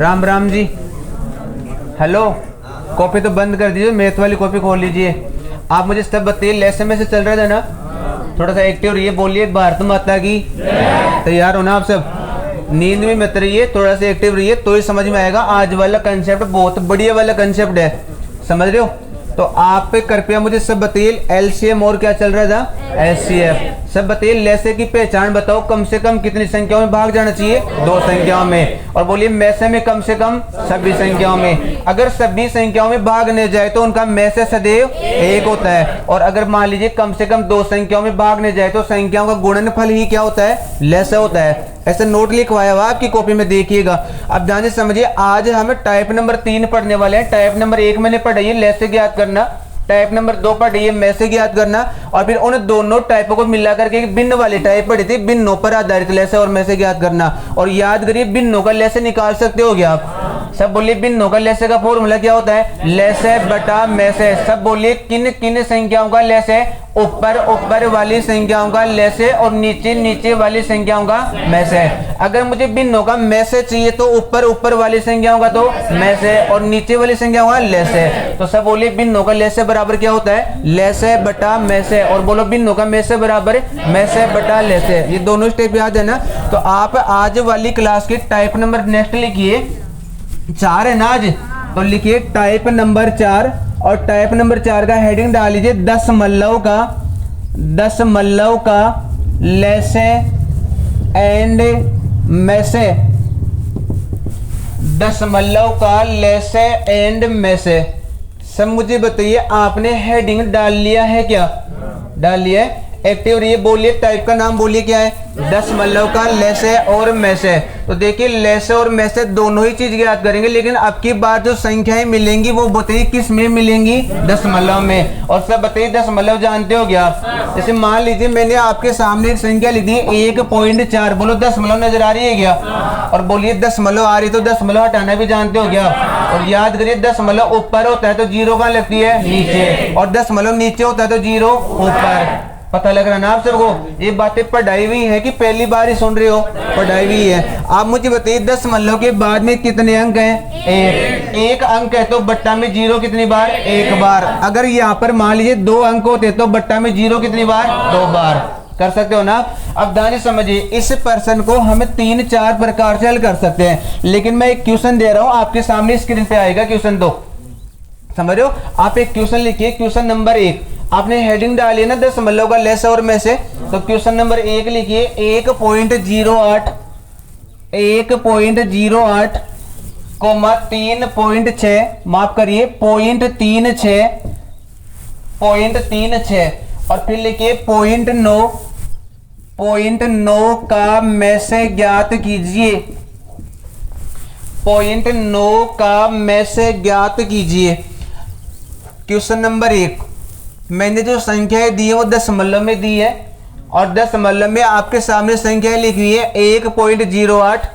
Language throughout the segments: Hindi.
राम राम जी। हेलो, कॉपी तो बंद कर दीजिए, मैथ वाली कॉपी खोल लीजिए। आप मुझे सब बताइए, लेसन में से चल रहा था ना, थोड़ा सा एक्टिव रहिए, बोलिए भारत माता की। तैयार हो ना आप सब? नींद में मत रहिए, थोड़ा सा एक्टिव रहिए तो ही समझ में आएगा। आज वाला कंसेप्ट बहुत बढ़िया वाला कंसेप्ट है, समझ रहे हो? तो आप कृपया मुझे सब बताइए, एलसीएम और क्या चल रहा था? एचसीएफ। सब बताइए, लेसे की पहचान बताओ, कम से कम कितनी संख्याओं में भाग जाना चाहिए? 2 संख्याओं में। और बोलिए मैसे में कम से कम सभी संख्याओं में। अगर सभी संख्याओं में भागने जाए तो उनका मैसे सदैव 1 होता है, और अगर मान लीजिए कम से कम 2 संख्याओं में भागने जाए तो संख्याओं का गुणनफल ही क्या होता है? लेसे होता है। ऐसे नोट लिखवाया हुआ आपकी कॉपी में, देखिएगा। अब ध्यान से समझिए, आज हम टाइप नंबर 3 पढ़ने वाले हैं। टाइप नंबर 1 मैंने पढ़ाई लेसे ज्ञात करना, टाइप नंबर 2 पढ़ी है मैसे ज्ञात करना, और फिर उन दोनों टाइपों को मिला करके एक भिन्न वाली टाइप पढ़ी थी, भिन्नों पर आधारित लेसे और मैसे ज्ञात करना। और याद करिए, भिन्नों का लेसे निकाल सकते हो क्या आप? सब बोलिए, भिन्नों का लेसे का फॉर्मूला क्या होता है? लेसे बटा मैसे। सब बोलिए, किन किन संख्याओं का लेसे? ऊपर ऊपर वाली संख्याओं का लेसे और नीचे नीचे वाली संख्याओं का मैसे। अगर मुझे भिन्नों का मैसे चाहिए तो ऊपर ऊपर वाली संख्याओं का तो मैसे और नीचे वाली संख्याओं का लेसे। तो सब बोलिए, भिन्नों का लेसे बराबर क्या होता है? लेसे बटा मैसे। और बोलो, भिन्नों का मैसे बराबर मैसे बटा लेसे। ये दोनों स्टेप याद है ना? तो आप आज वाली क्लास की टाइप नंबर नेक्स्ट लिखिए 4 है ना आज, तो लिखिए टाइप नंबर 4, और टाइप नंबर 4 का हेडिंग डाल लीजिए दशमलव का लेसे एंड मैसे। दशमलव का लेसे एंड मैसे। सब मुझे बताइए, आपने हेडिंग डाल लिया है क्या? डाल लिया है? एक्टिव रहिए, बोलिए टाइप का नाम बोलिए, क्या है? दशमलव का लेसे और मैसे। तो देखिए, लेसे और मैसे दोनों ही चीज याद करेंगे, लेकिन अब की बार जो संख्याएं मिलेंगी वो बताइए किस में मिलेंगी? दशमलव में। और सब बताइए, दशमलव जानते हो क्या? जैसे मान लीजिए मैंने आपके सामने एक संख्या लिख दी 1.4, बोलो दशमलव नजर आ रही है क्या? और बोलिए दशमलव आ रही, तो दशमलव हटाना भी जानते हो क्या? और याद करिए, दशमलव ऊपर होता है तो 0 कहाँ लगती है? नीचे, और दशमलव नीचे होता है तो 0 ऊपर। पता लग रहा है ना आप सबको? ये बातें पढ़ाई हुई है कि पहली बार ही सुन रहे हो? पढ़ाई हुई है। आप मुझे बताइए, दशमलव के बाद में कितने अंक हैं? एक अंक है तो बट्टा में 0 कितनी बार? 1 बार। अगर यहाँ पर मान लीजिए 2 अंक होते तो बट्टा में 0 कितनी बार? 2 बार। कर सकते हो ना? अब ध्यान से समझिए, इस पर्सन को हम 3-4 प्रकार से हल कर सकते हैं, लेकिन मैं एक क्वेश्चन दे रहा हूं आपके सामने, स्क्रीन पे आएगा क्वेश्चन। तो समझ रहे हो? आप एक क्वेश्चन लिखिए, क्वेश्चन नंबर 1। आपने हेडिंग डाली ना दशमलव का लेसे और मैसे, तो क्वेश्चन नंबर 1 लिखिए 1.08 कोमा 3.6, माफ करिए 0.36 और फिर लिखिए 0.9 का मैसे ज्ञात कीजिए। 0.9 का मैसे ज्ञात कीजिए। क्वेश्चन नंबर 1, मैंने जो संख्याएं दी है वो दशमलव में दी है, और दशमलव में आपके सामने संख्याएं लिखी है 1.08,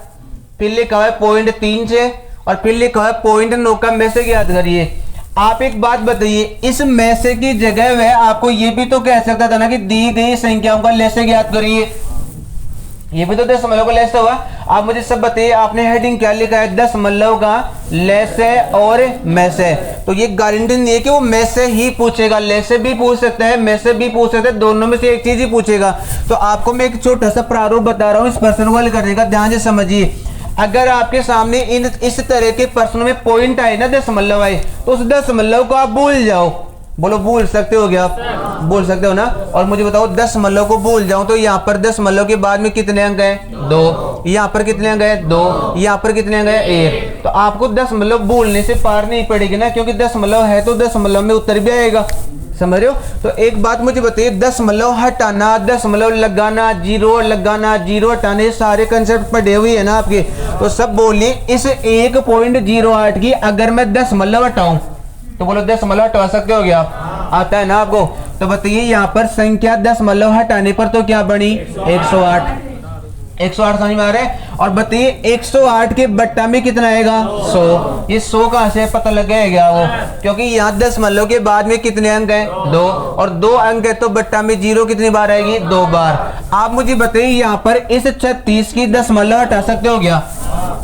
फिर लिखा है 0.36 और फिर लिखा है 0.9 का मैसे ज्ञात करिए। आप एक बात बताइए, इस मैसे की जगह वह आपको ये भी तो कह सकता था ना कि दी गई संख्याओं का लेसे ज्ञात करिए, ये भी तो दशमलव का लेसे हुआ। आप मुझे सब बताइए, आपने हेडिंग क्या लिखा है? दशमलव का लेसे और मैसे। तो ये गारंटी नहीं है कि वो मैसे ही पूछेगा, लेसे भी पूछ सकता है, मैसे भी पूछ सकता है, दोनों में से एक चीज ही पूछेगा। तो आपको मैं एक छोटा सा प्रारूप बता रहा हूँ इस प्रश्न को हल करने का, ध्यान से समझिए। अगर आपके सामने इस तरह के प्रश्नों में पॉइंट आए ना, दशमलव आए, तो उस दशमलव को आप भूल जाओ। बोलो, भूल सकते हो क्या आप? बोल सकते हो ना? और मुझे बताओ, दशमलव को भूल जाऊं तो यहाँ पर दशमलव के बाद में कितने अंक हैं? 2। यहाँ पर कितने अंक हैं? 2। यहाँ पर कितने अंक हैं? 1। तो आपको दशमलव भूलने से पार नहीं पड़ेगी ना, क्योंकि दशमलव है तो दशमलव में उत्तर भी आएगा। समझ रहे हो? तो एक बात मुझे बताइए, दशमलव हटाना, दशमलव लगाना, 0 लगाना, 0 हटाना, ये सारे कंसेप्ट पढ़े हुए है ना आपके। तो सब बोलिए, इस 1.08 की अगर मैं दशमलव हटाऊं तो बोलो दशमलव हटा सकते हो क्या आप? आता है ना आपको? तो बताइए, यहाँ पर संख्या दशमलव हटाने पर तो क्या बनी? 108। 108 समझ में आ रहा है? और बताइए 108 के बट्टा में कितना आएगा? 100। ये 100 कहां से पता लग गया वो? क्योंकि यहाँ दशमलव के बाद में कितने अंक हैं? 2, और 2 अंक है तो बट्टा में 0 कितनी बार आएगी? 2 बार। आप मुझे बताइए, यहाँ पर इस 36 की दशमलव हटा सकते हो क्या?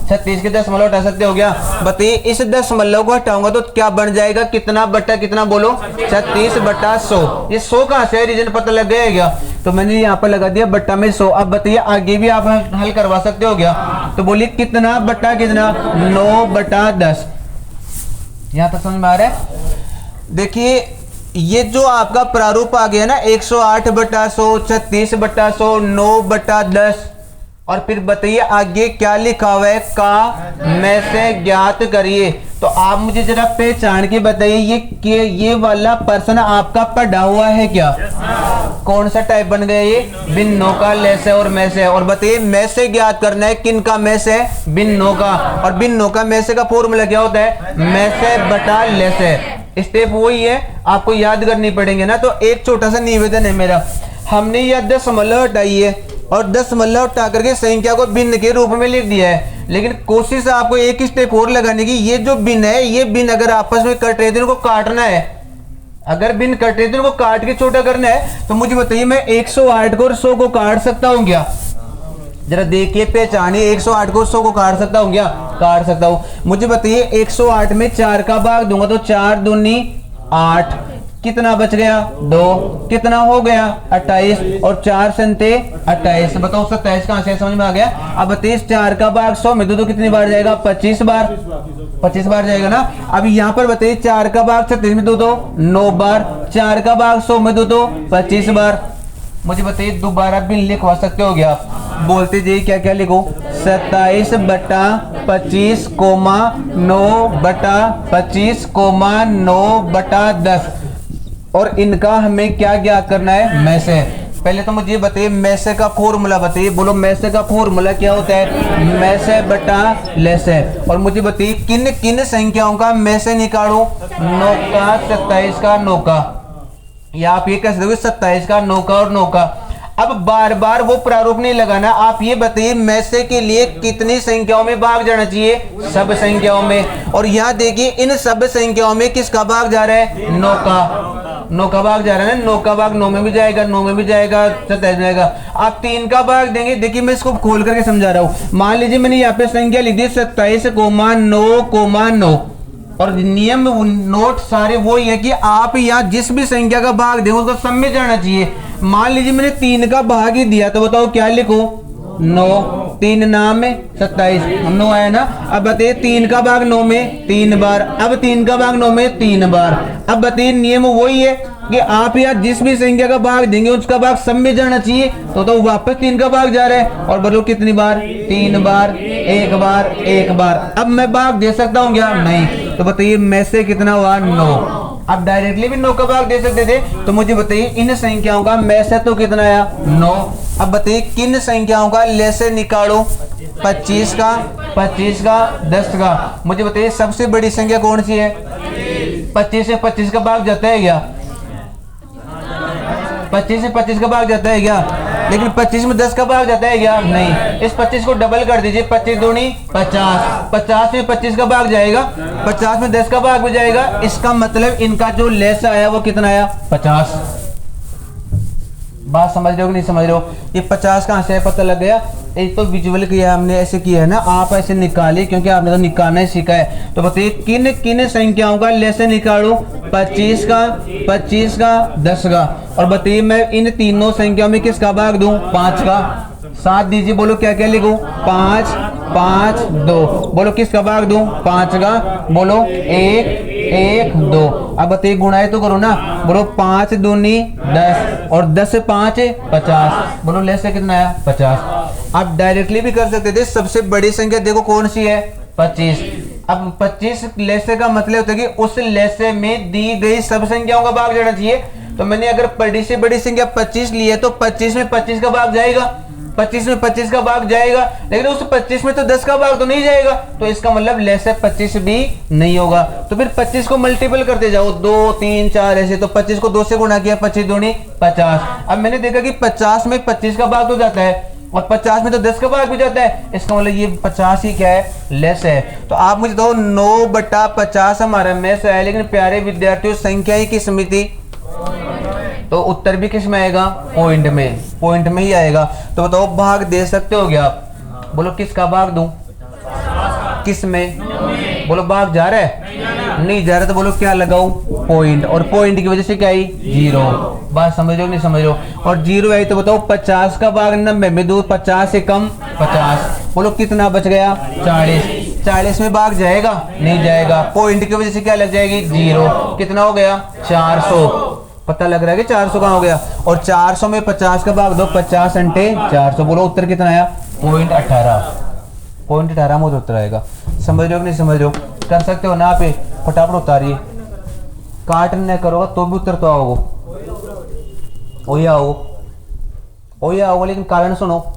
36 के दशमलव हटा सकते हो क्या? बताइए इस दशमलव को हटाऊंगा तो क्या बन जाएगा, कितना बटा कितना बोलो, 36/100। ये 100 कहां से है, रीजन पता लग गया क्या? तो मैंने यहाँ पर लगा दिया बट्टा में 100। अब बताइए आगे भी आप हल करवा सकते हो क्या? तो बोलिए कितना बट्टा कितना, 9/10। यहां तक समझ में आ रहा है? देखिए ये जो आपका प्रारूप आ गया ना 108/100, 36/100, 9/10, और फिर बताइए आगे क्या लिखा हुआ है, का में से ज्ञात करिए। तो आप मुझे जरा पहचान के बताइए ये वाला पर्सन आपका पढ़ा हुआ है क्या? कौन सा टाइप बन गया ये? भिन्नों का, लेस है और में से। और बताइए में से ज्ञात करना है, किन का में से? भिन्नों का। और भिन्नों का में से का फॉर्मूला क्या होता है? में से बटा लेस है। स्टेप वही है, आपको याद करनी पड़ेंगे ना। तो एक छोटा सा निवेदन है मेरा, हमने यह दशमलव हटाई है और दशमलव हटा करके संख्या को भिन्न के रूप में लिख दिया है, लेकिन कोशिश आपको एक स्टेप और लगाने की। ये जो भिन्न है, ये भिन्न अगर आपस में कट रहे थे इनको काटना है। अगर भिन्न कट रहे थे इनको काट के छोटा करना है, तो मुझे बताइए मैं 108 को और 100 को काट सकता हूँ क्या? जरा देखिए पहचानिए, 108 को 100 को काट सकता हूँ क्या? काट सकता हूँ। मुझे बताइए 108 में 4 का भाग दूंगा तो 4 दूनी 8, कितना बच गया? 2, कितना हो गया? 28, और 4 संते 28। बताओ 27 कहां से समझ में आ गया? अब बताइए 4 का भाग 100 में दो तो कितनी बार जाएगा? 25 बार। 25 बार जाएगा ना। अब यहाँ पर बताइए 4 का भाग 36 में दो तो 9 बार, 4 का भाग 100 में दो तो 25 बार। मुझे बताइए दोबारा भी लिखवा सकते हो क्या? बोलते जाइए क्या क्या लिखो, 27/25, 9/25, 9/10। और इनका हमें क्या ज्ञात करना है? में से। पहले तो मुझे बताइए में से का फॉर्मूला बताइए, बोलो में से का फॉर्मूला क्या होता है? में से बटा लेस है। और मुझे बताइए किन किन संख्याओं का में से निकालो? 9 का, 27 का, 9 का, या आप ये कह सकते हो 27 का, 9 का और 9 का। अब बार बार वो प्रारूप नहीं लगाना। आप ये बताइए में से के लिए कितनी संख्याओं में भाग जाना चाहिए? सब संख्याओं में। और यहाँ देखिए इन सब संख्याओं में किसका भाग जा रहा है? 9 का। 9 का भाग जा रहा है ना। 9 का भाग 9 में भी जाएगा, 9 में भी जाएगा, 27 में जाएगा। आप 3 का भाग देंगे। देखिए मैं इसको खोल करके समझा रहा हूँ। मान लीजिए मैंने यहाँ पे संख्या लिख दी 27,9,9, और नियम नोट सारे वो ही है कि आप यहाँ जिस भी संख्या का भाग दें उसको सब में जाना चाहिए। मान लीजिए मैंने 3 का भाग ही दिया तो बताओ क्या लिखो? 9, 3 नाम में 27, 9 है ना। अब बताइए 3 का भाग 9 में 3 बार, अब 3 का भाग 9 में 3 बार। अब बताइए नियम वही है कि आप यहाँ जिस भी संख्या का भाग देंगे उसका भाग सब में जाना चाहिए। तो वापस 3 का भाग जा रहा है। और बोलो कितनी बार? 3 बार, एक बार, एक बार। अब मैं भाग दे सकता हूँ क्या? नहीं। तो बताइए में से कितना हुआ? 9। आप डायरेक्टली भी 9 का भाग दे सकते थे। तो मुझे बताइए इन संख्याओं का में से तो कितना आया? 9। अब बताइए किन संख्याओं का ले से निकालो? 25 का, 25 का, 10 का। मुझे बताइए सबसे बड़ी संख्या कौन सी है? 25 से 25 का भाग जाता है क्या? 25 से 25 का भाग जाता है क्या? लेकिन 25 में 10 का भाग जाता है क्या? नहीं। इस 25 को डबल कर दीजिए, 25 दूनी 50, 50 में 25 का भाग जाएगा, 50 में 10 का भाग भी जाएगा। इसका मतलब इनका जो लेस आया वो कितना आया? 50। बात समझ रहे हो कि नहीं समझ रहे हो? ये 50 कहां से है पता लग गया? एक तो विजुअल किया हमने, ऐसे किया है ना। आप ऐसे निकालिए क्योंकि आपने तो निकालना ही सीखा है। तो बताइए किन किन संख्याओं का ले से निकालो? 25 का, 25 का, 10 का। और बताइए मैं इन तीनों संख्याओं में किसका भाग दूं? 5 का। साथ दीजिए, बोलो क्या क्या लिखूं? 5, 5, 2। बोलो किसका भाग दूं? 5 का। बोलो 1, 1, 2। अब बताइए गुणाए तो करो ना। बोलो 5 दूनी 10 और 10 से 5 50। बोलो लेस से कितना आया? 50। आप डायरेक्टली भी कर सकते थे। सबसे बड़ी संख्या देखो कौन सी है? 25। अब 25 लेसे का मतलब होता है कि उस लेसे में दी गई सब संख्याओं का भाग जाना चाहिए। तो मैंने अगर बड़ी से बड़ी संख्या 25 ली है तो 25 में 25 का भाग जाएगा, 25 में 25 का भाग जाएगा, लेकिन उस 25 में तो 10 का भाग तो नहीं जाएगा। तो इसका मतलब लेस है 25 भी नहीं होगा। तो फिर 25 को मल्टीपल करते जाओ, 2, 3, 4 ऐसे। तो 25 को 2 से गुणा किया, 25 दूनी 50। अब मैंने देखा कि 50 में 25 का भाग तो जाता है और 50 में तो 10 का भाग भी जाता है। इसका मतलब ये 50 ही क्या है? लेस है। तो आप मुझे दो 9/50 हमारा में से है। लेकिन प्यारे विद्यार्थियों संख्या ही की समिति, तो उत्तर भी किस में आएगा? पॉइंट में, पॉइंट में ही आएगा। तो बताओ भाग दे सकते हो क्या आप? बोलो किसका भाग दूं? किस में? बोलो भाग जा रहा है, नहीं जा रहा, तो बोलो क्या लगाऊं? पॉइंट, और पॉइंट की वजह से क्या आई? 0। बात समझ रहे हो नहीं समझ रहे हो? और 0 आई तो बताओ 50 का भाग 90 में दूं, 50 से कम 50, बोलो कितना बच गया? 40। 40 में भाग जाएगा? नहीं जाएगा, पॉइंट की वजह से क्या लग जाएगी? 0। कितना हो गया? 400। पता लग रहा है कि 400 कहाँ हो गया? और 400 में 50 का भाग दो, 50 × 400, बोलो उत्तर कितना आया? 0.18 में उत्तर आएगा। समझ रहे हो कि नहीं समझ रहे हो? कर सकते हो ना आप? फटाफट उतारिए, काट न करोगा तो भी उत्तर तो आओगे, वही आओगे, लेकिन कारण सुनो।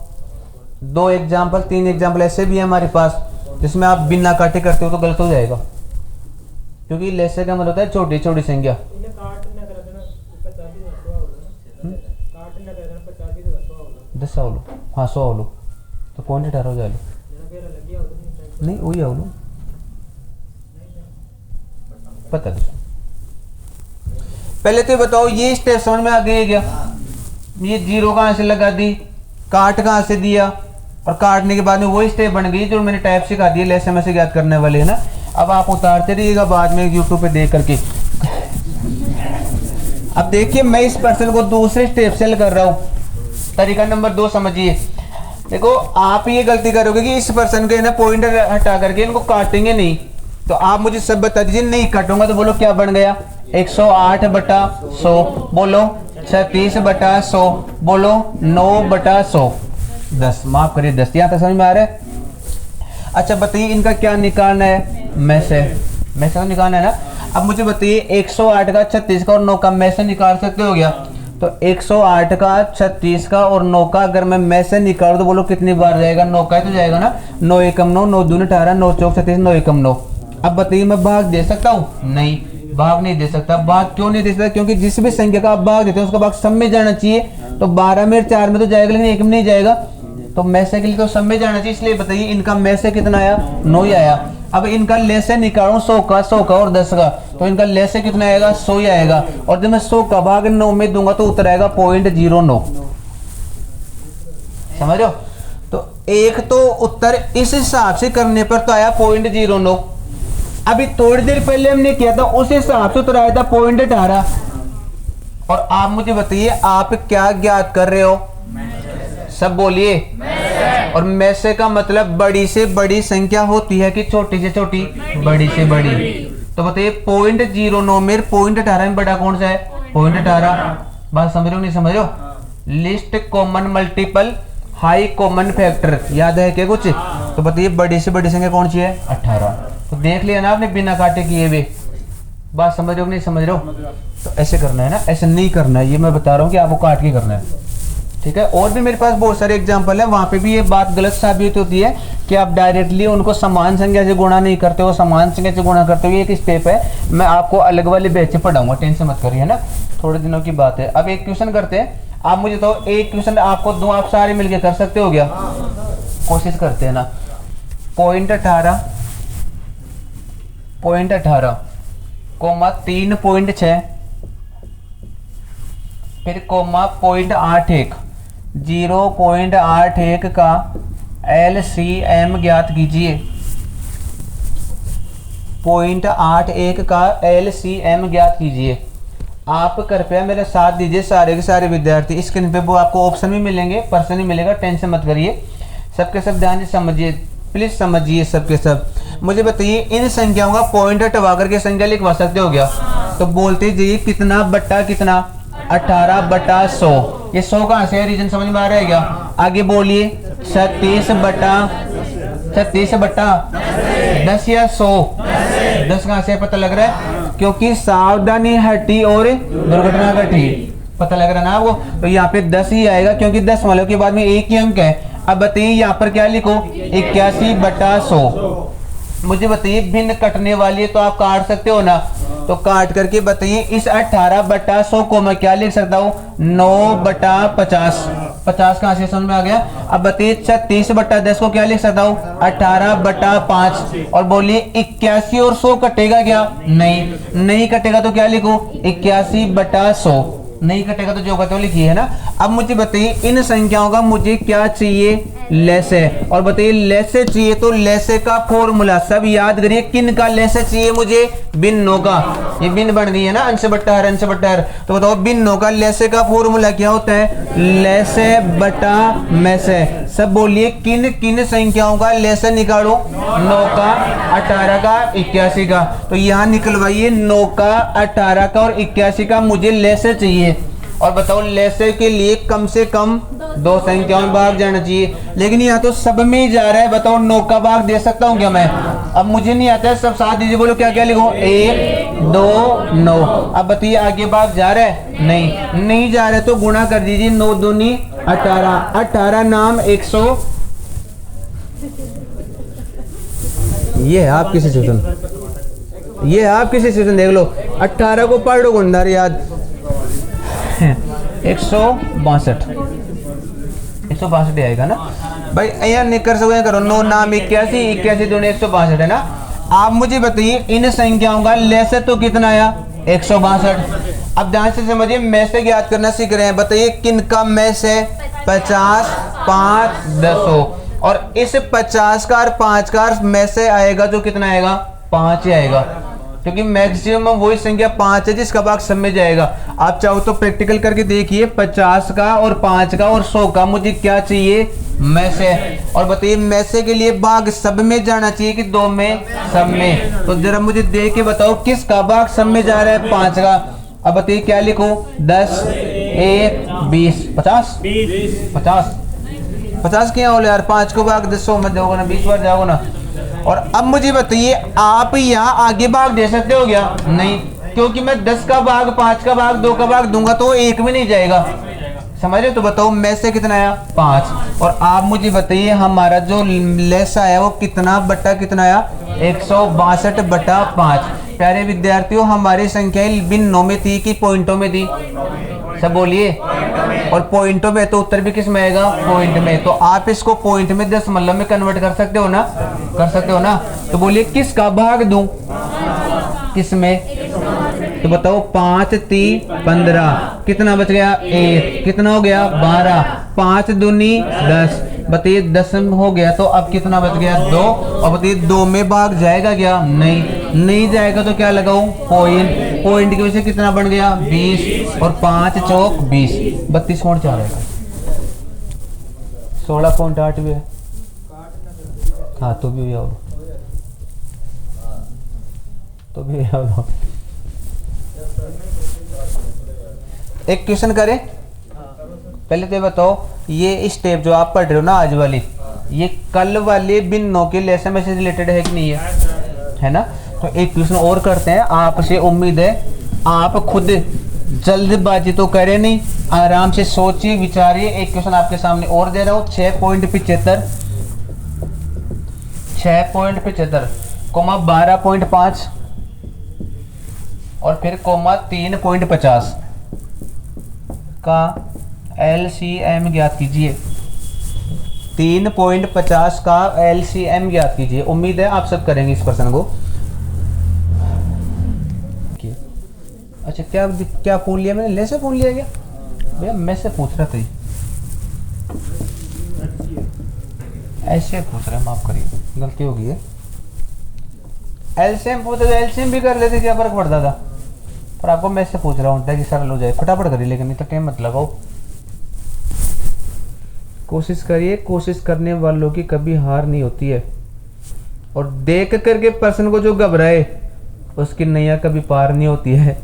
2 एग्जाम्पल 3 एग्जाम्पल ऐसे भी है हमारे पास जिसमें आप बिना काटे करते हो तो गलत हो जाएगा, क्योंकि लेसे का मतलब होता है छोटी छोटी संख्या। 10 आओ लो, हाँ 100 आओ लो, तो 0.18 हो जाए लो, नहीं वही आओ लो, पता नहीं। पहले तो बताओ ये स्टेप समझ में आ गया क्या? ये 0 कहाँ से लगा दी, काट कहाँ से दिया, और काटने के बाद में वही स्टेप बन गई जो मैंने टाइप सिखा दिया लेस में से ज्ञात करने वाले है ना। अब आप उतारते रहिएगा बाद में यूट्यूब पे देख करके। अब देखिए मैं इस पर्सन को दूसरे स्टेप से हल कर रहा हूँ। तरीका नंबर 2 समझिए। देखो आप ये गलती करोगे कि इस पर्सन के ना पॉइंट हटा करके इनको काटेंगे नहीं, तो आप मुझे सब बता दीजिए। नहीं काटूंगा तो बोलो क्या बन गया? 108/100, बोलो 36/100, बोलो 9/100, 10, माफ करिए 10। यहाँ तक समझ में आ रहा है? अच्छा बताइए इनका क्या निकालना है? में से तो निकालना है ना। अब मुझे बताइए 108 का 36 का और 9 का में से निकाल सकते हो क्या? तो 108 का 36 का और 9 का अगर मैं में से निकालूं तो बोलो कितनी बार जाएगा? 9 का ही तो जाएगा ना। 9 एकम 9, 9 दूनी 18, 9 चौक 36, 9 एकम 9। अब बताइए मैं भाग दे सकता हूँ? नहीं, भाग नहीं दे सकता। भाग क्यों नहीं दे सकता? क्योंकि जिस भी संख्या का आप भाग देते हो उसका भाग सब में जाना चाहिए। तो 12 में 4 में तो जाएगा, लेकिन 1 में नहीं जाएगा, तो में से के लिए तो सब में जाना चाहिए। इसलिए बताइए इनका में से कितना आया? 9 ही आया। अब इनका ले से निकालूं 100 का और 10 का, तो इनका ले से कितना आएगा? 100 ही आएगा। और जब मैं 100 का भाग 9 में दूंगा तो उत्तर आएगा 0.09। समझ रहे हो? तो एक तो उत्तर इस हिसाब से करने पर तो आया 0.09। अभी थोड़ी देर पहले हमने किया था उस हिसाब से उत्तर आया था 0.18। और आप मुझे बताइए आप क्या ज्ञात कर रहे हो? सब बोलिए। और में से का मतलब बड़ी से बड़ी संख्या होती है कि छोटी से छोटी? बड़ी से बड़ी। तो बताइए 0.09 में 0.18 में बड़ा कौन सा है? 0.18। बात समझ रहे हो नहीं समझ रहे हो? List common multiple high common factor याद है क्या कुछ? तो बताइए बड़ी से बड़ी संख्या कौन सी है? 18। तो देख लिया ना आपने बिना काटे किए हुए। बात समझ रहे हो नहीं समझ रहे हो? तो ऐसे करना है ना, ऐसे नहीं करना है। ये मैं बता रहा हूँ कि आपको काट के करना है, ठीक है। और भी मेरे पास बहुत सारे एग्जाम्पल है, वहां पे भी ये बात गलत साबित होती है कि आप डायरेक्टली उनको समान संख्या से गुणा नहीं करते हो, समान संख्या से गुणा करते हो। ये एक स्टेप है, मैं आपको अलग वाले बैच से पढ़ाऊंगा, टेंशन मत करिए ना, थोड़े दिनों की बात है। अब एक क्वेश्चन करते हैं। आप मुझे तो एक क्वेश्चन आपको दो, आप सारे मिलके कर सकते हो क्या? कोशिश करते हैं ना। 0.18 कोमा 3.6 फिर कोमा 0.81 0.81 का LCM ज्ञात कीजिए। 0.81 का LCM ज्ञात कीजिए। आप कृपया मेरे साथ दीजिए सारे के सारे विद्यार्थी। स्क्रीन पे वो आपको ऑप्शन भी मिलेंगे, पर्सन भी मिलेगा, टेंशन मत करिए। सबके सब ध्यान से समझिए, प्लीज समझिए सबके सब। मुझे बताइए इन संख्याओं का पॉइंट हटवा करके संख्या लिखवा सकते हो क्या? तो बोलते जाइए कितना बट्टा कितना? 18/100। ये 100 कहाँ से है? रीजन समझ में आ रहा है क्या? आगे बोलिए 36/10 या 100। 10 कहाँ से पता लग रहा है? क्योंकि सावधानी हटी और दुर्घटना घटी। पता लग रहा है ना आपको? तो यहाँ पे 10 ही आएगा क्योंकि 10 वालों के बाद में एक ही अंक है। अब बताइए यहाँ पर क्या लिखो? 81/100। मुझे बताइए भिन्न कटने वाली है तो आप काट सकते हो ना, तो काट करके बताइए इस 18/100 को मैं क्या लिख सकता हूँ? 9/50। 50 कहाँ से समझ में आ गया? अब बताइए 36/10 को क्या लिख सकता हूँ? 18/5। और बोलिए 81 और 100 कटेगा क्या? नहीं कटेगा तो क्या लिखो? 81/100। नहीं कटेगा तो जो कहते हो लिखिए, है ना। अब मुझे बताइए इन संख्याओं का मुझे क्या चाहिए? लेसे। और बताइए लेसे चाहिए तो लेसे का फॉर्मूला सब याद करिए। किन का लेसे चाहिए मुझे? बिन्नों का। ये बिन बन रही है ना, अंश बट्टा हर, अंश बट्टा हर। तो बताओ बिन्नों का लेसे का फॉर्मूला क्या होता है? लेसे बटा मैसे। सब बोलिए किन किन संख्याओं का लेसे निकालो? 9 का, 18 का, 81 का। तो यहाँ निकलवाइए 9 का, 18 का और 81 का मुझे लेसे चाहिए। और बताओ लेसे के लिए कम से कम 2 संख्याओं में भाग जाना चाहिए, लेकिन यहाँ तो सब में ही जा रहा है। बताओ 9 का भाग दे सकता हूँ क्या मैं? अब मुझे नहीं आता है, सब साथ दीजिए। बोलो क्या क्या लिखो? 1 2 9। अब बताइए आगे भाग जा रहा है? नहीं जा रहा है तो गुणा कर दीजिए। 9 दूनी 18, 18 नाम 100। ये है आपकी सिचुएशन, ये है आपकी सिचुएशन। देख लो 18 को पढ़ लो गुंडार याद। 162 आएगा ना भाई? यहाँ नहीं कर सकते, करो 9 नाम 81, 81 दूनी 162 है ना। आप मुझे बताइए इन संख्याओं का लेसे तो कितना आया? 162। अब ध्यान से समझिए, मैं से ज्ञात करना सीख रहे हैं। बताइए किन का मैं से? 50, 5, 10। और इस 50 का और 5 का में से आएगा जो कितना आएगा? 5 ही आएगा, क्योंकि मैक्सिमम वही संख्या 5 है जिसका भाग सब में जाएगा। आप चाहो तो प्रैक्टिकल करके देखिए। 50 का और 5 का और 100 का मुझे क्या चाहिए? में से। और बताइए में से के लिए भाग सब में जाना चाहिए कि 2 में? सब में। तो जरा मुझे देख के बताओ किसका भाग सब में जा रहा है? 5 का। अब बताइए क्या लिखो? 10, 1, 20, 50, 50 क्या हो यार? 5 को भाग 100 मत जाओगे ना, 20 बार जाओगे ना। और अब मुझे बताइए आप यहाँ आगे भाग दे सकते हो क्या? नहीं, क्योंकि मैं 10 का भाग, 5 का भाग, 2 का भाग दूंगा तो 1 भी नहीं जाएगा। समझ रहे हो? तो बताओ में से कितना आया? 5। और आप मुझे बताइए हमारा जो लेस आया वो कितना बट्टा कितना आया? 162 बटा 5। प्यारे विद्यार्थियों, हमारी संख्या बिन्नों में थी कि पॉइंटों में थी? सब बोलिए। और पॉइंटों में तो उत्तर भी किस में आएगा? पॉइंट में। तो आप इसको पॉइंट में दशमलव में कन्वर्ट कर सकते हो ना? कर सकते हो ना? तो बोलिए किसका भाग दूं? किस में? तो बताओ 5 3 15, कितना बच गया? 1। कितना हो गया? 12। 5 दूनी 10। बताइए 10 हो गया तो अब कितना बच गया? 2। और बताइए 2 में भाग जाएगा क्या? नहीं जाएगा तो क्या लगाऊं? पॉइंट। पॉइंट की वजह से कितना बन गया? 20। और 5 चौक 20, 32.4 आएगा। 16.8 भी है। हाँ तो भी आओ, तो भी आओ। एक क्वेश्चन करें पहले तो बताओ, ये स्टेप जो आप पढ़ रहे हो ना आज वाली, ये कल वाले बिन्नों के लेसन में से रिलेटेड है कि नहीं है? है ना? तो एक क्वेश्चन और करते हैं। आपसे उम्मीद है आप खुद जल्दबाजी तो करे नहीं, आराम से सोचिए विचारिए। एक क्वेश्चन आपके सामने और दे रहा हूँ। 6.75 कोमा 12.5 और फिर कोमा 3.50 का LCM ज्ञात कीजिए। 3.50 का LCM ज्ञात कीजिए। उम्मीद है आप सब करेंगे इस प्रश्न को। अच्छा क्या फोन लिया मैंने? ले से फोन लिया क्या भैया? मैं से पूछ रहा था, ऐसे पूछ रहा है, माफ करिए गलती हो गई है। LCM पूछते तो LCM भी कर लेते, क्या फर्क पड़ता था? पर आपको मैं से पूछ रहा हूँ ताकि सरल हो जाए। फटाफट करिए, लेकिन नहीं तो टाइम मत लगाओ। कोशिश करिए, कोशिश करने वालों की कभी हार नहीं होती है। और देख करके पर्सन को जो घबराए उसकी नैया कभी पार नहीं होती है।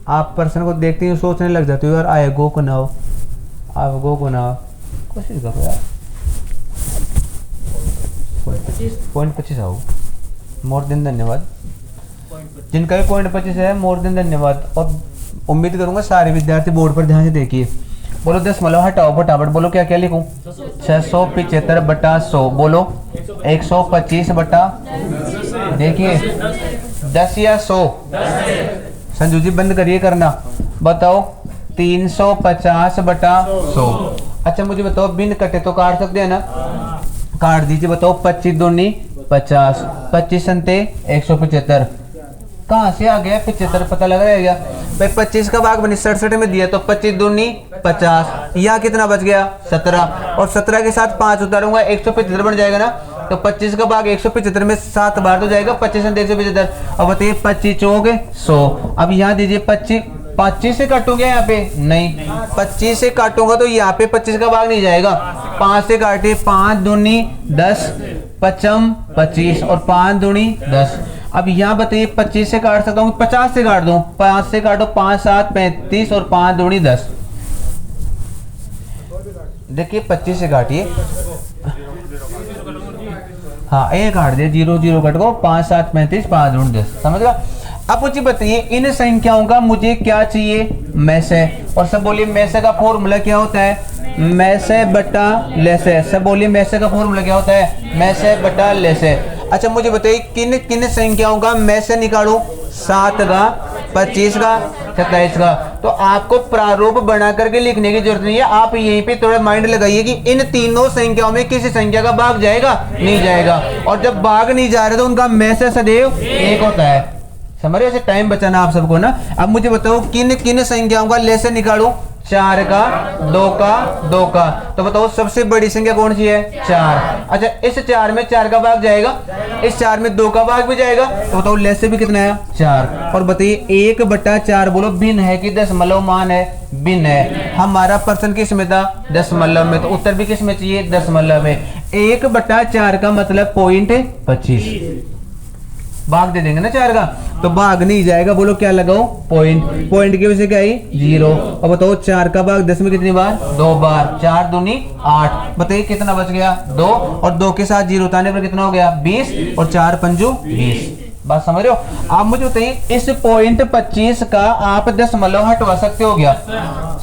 आप पर्सन को देखते ही सोचने लग जाते हो यार आएगो को ना हो, आएगो को ना हो। कोशिश करो यार। 0.25 आओ। मोर दिन धन्यवाद जिनका भी 0.25 है, मोर दिन धन्यवाद। और उम्मीद करूंगा सारे विद्यार्थी बोर्ड पर ध्यान से देखिए। बोलो दशमलव हटाओ फटाफट। बोलो क्या क्या लिखूं? 675 बटा 100। बोलो 125 बटा, देखिए 10 या 100? संजू जी बंद करिए करना। बताओ 350 बटा 100। अच्छा मुझे बताओ बिन कटे तो काट सकते हैं ना? काट दीजिए। बताओ 25 दूनी 50, 25 संते 175, कहाँ से आ गया 75, पता लग रहा है क्या भाई। 25 का भाग बनी 67 में दिया तो 25 दूनी 50, यहाँ कितना बच गया 17, और 17 के साथ 5 उतारूंगा 175 बन जाएगा ना। तो 25 का भाग 175 में 7 बार तो जाएगा, 25 से 175। अब बताइए 25 चौक 100। अब यहाँ दीजिए 25 से काटूंगा यहाँ पे नहीं, 25 से काटूंगा तो यहाँ पे 25 का भाग नहीं जाएगा। 5 से काटे 5 दूनी 10, 5 25 और 5 दूनी 10। अब यहाँ बताइए 25 से काट सकता हूँ 50 से काट दूं, 5 से काटो 5 7 35 और 5 दूनी 10। देखिए 25 से काटिए, हाँ ये काट दिया 0 0 कट को 5 7 35 5 दूनी 10, समझ गया। अब मुझे बताइए इन संख्याओं का मुझे क्या चाहिए, मैसे। और सब बोलिए मैसे का फॉर्मूला क्या होता है, मैसे बटा लेसे। सब बोलिए मैसे का फॉर्मूला क्या होता है, मैसे बटा लेसे। अच्छा मुझे बताइए किन किन संख्याओं का मैसे निकालूं, 7 का, 25 का, 27 का। तो आपको प्रारूप बना करके लिखने की जरूरत नहीं है, आप यहीं पे थोड़ा माइंड लगाइए कि इन तीनों संख्याओं में किसी संख्या का भाग जाएगा नहीं जाएगा, और जब भाग नहीं जा रहा तो उनका मैसे सदैव 1 होता है। समझ रहे, टाइम बचाना आप सबको ना। अब मुझे बताओ किन किन संख्याओं का लेसे निकालूं, 4 का, 2 का, 2 का। तो बताओ सबसे बड़ी संख्या कौन सी है, 4। अच्छा इस 4 में 4 का भाग जाएगा, इस 4 में 2 का भाग भी जाएगा, तो बताओ लेसे भी कितना है 4। और बताइए 1/4 बोलो भिन्न है कि दशमलव मान है, भिन्न है। हमारा प्रश्न किस में था, दशमलव में, तो उत्तर भी किस में चाहिए, दशमलव में। 1/4 का मतलब 0.25, भाग दे देंगे ना 4 का, तो भाग नहीं जाएगा, बोलो क्या लगाओ, पॉइंट। पॉइंट की वजह से क्या है 0। अब बताओ 4 का भाग 10 में कितनी बार, 2 बार, 4 दूनी 8। बताइए कितना बच गया 2, और 2 के साथ 0 उतारने पर कितना हो गया 20, और 4 पंजू 20। बात समझ रहे हो। आप मुझे बताइए इस 0.25 का आप दशमलव हटवा सकते हो क्या,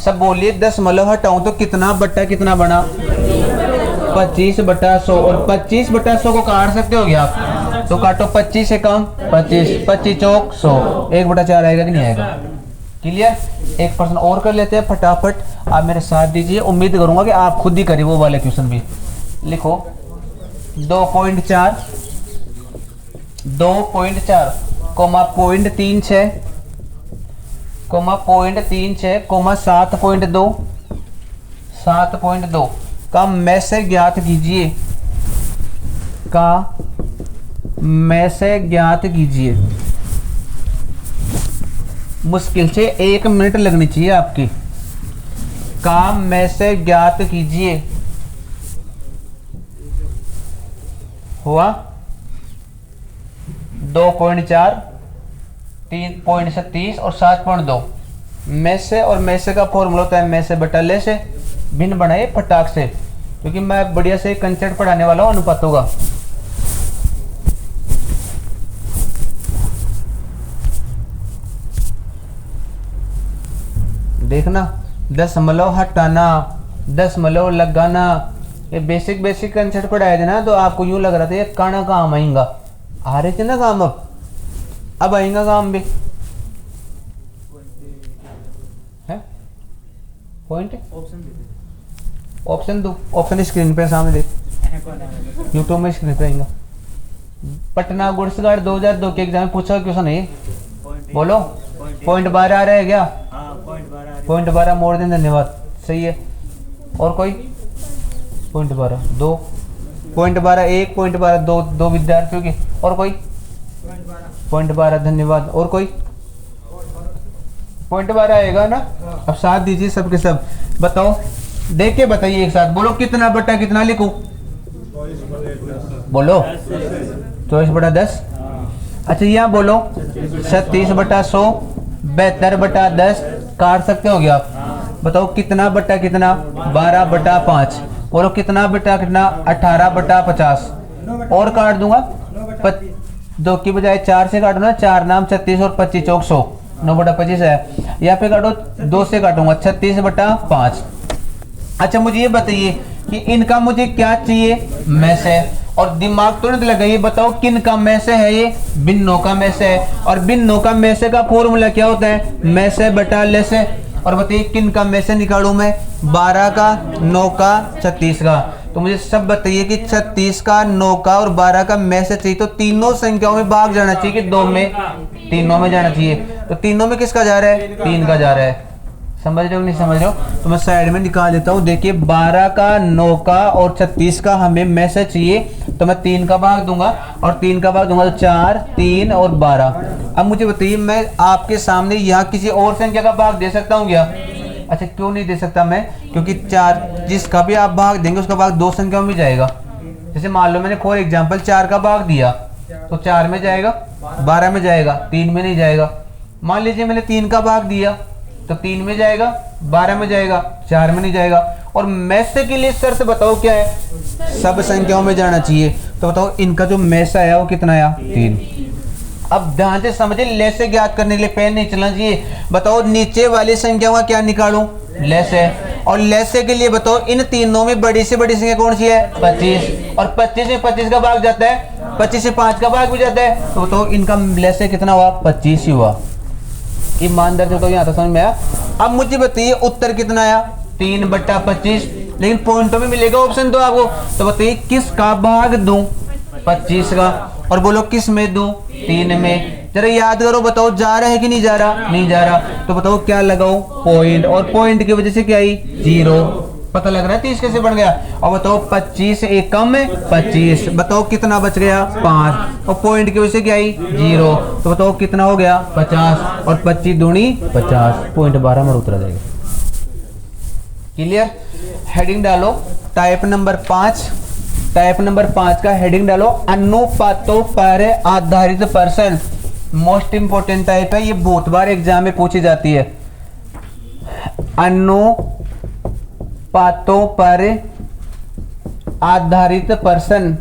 सब बोलिए दशमलव हटाऊं तो कितना बट्टा कितना बना, 25/100। और 25/100 को काट सकते हो क्या आप, तो काटो 25 से कम 25, 25 चौक 100, 1/4 आएगा कि नहीं आएगा। क्लियर। एक प्रश्न और कर लेते हैं फटाफट, आप मेरे साथ दीजिए, उम्मीद करूंगा कि आप खुद ही करिए वो वाले क्वेश्चन भी। लिखो 2.4 कोमा 0.36 कोमा 0.36 कोमा 7.2 का मैसे ज्ञात कीजिए, का मैसे ज्ञात कीजिए। मुश्किल से 1 मिनट लगनी चाहिए आपकी। काम मैसे ज्ञात कीजिए, हुआ 2.4, 3.37 और 7.2। मैसे और मैसे का फॉर्मूला होता है मैसे बटा ले से। भिन्न बनाए फटाक से, क्योंकि मैं बढ़िया से कंसेप्ट पढ़ाने वाला हूं अनुपातों का। देखना, दशमलव हटाना, दशमलव लगाना, ये बेसिक कंसेप्ट पढ़ाए थे ना, तो आपको यूं लग रहा था ये काना काम आएगा, आ रहे थे ना काम, अब आएगा काम भी है। पॉइंट ऑप्शन दो, ऑप्शन स्क्रीन पे सामने देख, यूट्यूब में स्क्रीन पे आएगा। पटना गुड्स गार्ड 2002 के एग्जाम में पूछा क्वेश्चन है, बोलो 0.12 आ रहा है क्या, 0.12 मोर देन, धन्यवाद, सही है। और कोई 0.12 2, 0.12 1, 0.12 2, 2 विद्यार्थियों की। और कोई 0.12, धन्यवाद। और कोई 0.12 आएगा ना। अब साथ दीजिए सबके सब, बताओ देख के बताइए एक साथ, बोलो कितना बटा कितना लिखूं, बोलो 24/10। अच्छा यहाँ बोलो 36/100, 72/10, काट सकते हो क्या आप, बताओ कितना बटा कितना, 12/5। बोलो कितना बटा कितना, 18/50। और काट दूंगा 2 की बजाय 4 से काटूंगा, 4 नाम 36 और 25 चौक 100, 9/25 है। यहाँ पे काटो 2 से काटूंगा, 36/5। अच्छा मुझे ये बताइए कि इनका मुझे क्या चाहिए, मैसे। और दिमाग तुरंत लगाइए, बताओ किन का मैसे है ये, भिन्नों का मैसे है। और भिन्नों का मैसे का फॉर्मूला क्या होता है, मैसे बटा लेसे। और बताइए किन का मैसे निकालूं मैं, 12 का, 9 का, 36 का। तो मुझे सब बताइए कि 36 का, 9 का और 12 का मैसे चाहिए, तो तीनों संख्याओं में भाग जाना चाहिए कि 2 में तीनों में जाना चाहिए। तो तीनों में किसका जा रहा है? 3 का जा रहा है। समझ रहे हो नहीं समझ रहे हो? तो मैं साइड में निकाल देता हूँ। देखिए 12 का, 9 का और 36 का हमें में से चाहिए, तो मैं 3 का भाग दूंगा और 3 का भाग दूंगा तो 4, 3 और 12। अब मुझे बताइए, मैं आपके सामने यहाँ किसी और संख्या का भाग दे सकता हूँ क्या? अच्छा, क्यों नहीं दे सकता मैं? क्योंकि 4 जिसका भी आप भाग देंगे उसका भाग 2 संख्याओं में जाएगा। जैसे मान लो मैंने फॉर एग्जाम्पल 4 का भाग दिया तो 4 में जाएगा, 12 में जाएगा, 3 में नहीं जाएगा। मान लीजिए मैंने 3 का भाग दिया तो 3 में जाएगा, 12 में जाएगा, 4 में नहीं जाएगा। और मैसे के लिए शर्त बताओ क्या है? सब संख्याओं में जाना चाहिए। तो बताओ इनका जो मैसा आया वो कितना आया? 3। अब ध्यान से समझिए, लेस से ज्ञात करने के लिए पेन नहीं चलना चाहिए। बताओ नीचे वाली संख्या का क्या निकालूं? लेस है। और लेस के लिए बताओ इन तीनों में बड़ी से बड़ी संख्या कौन सी है? 25। और 25 में 25 का भाग जाता है, 25 से 5 का भाग भी जाता है। तो बताओ इनका लेस कितना हुआ? 25 ही हुआ। ईमानदार जो तो यहाँ तक समझ में आया। अब मुझे बताइए उत्तर कितना आया? 3/25। लेकिन पॉइंटों में मिलेगा ऑप्शन तो आपको। तो बताइए किसका भाग दूं? 25 का। और बोलो किस में दूं? 3 में। जरा याद करो, बताओ जा रहा है कि नहीं जा रहा? नहीं जा रहा। तो बताओ क्या लगाओ? पॉइंट। और पॉइंट की वजह से क्या आई? 0। पता लग रहा है 30 कैसे बढ़ गया? और बताओ 25 एक कम है 25। बताओ कितना बच गया? 5। और पॉइंट की वजह से क्या आई? 0। तो बताओ कितना हो गया? 50। और 25 दूनी 50, पॉइंट 12 में उतरा जाएगा। क्लियर? हेडिंग डालो टाइप नंबर 5। टाइप नंबर 5 का हेडिंग डालो अनुपातों पर आधारित प्रश्न। मोस्ट इंपोर्टेंट टाइप है, ये बहुत बार एग्जाम में पूछी जाती है। अनुपातों पर आधारित प्रश्न।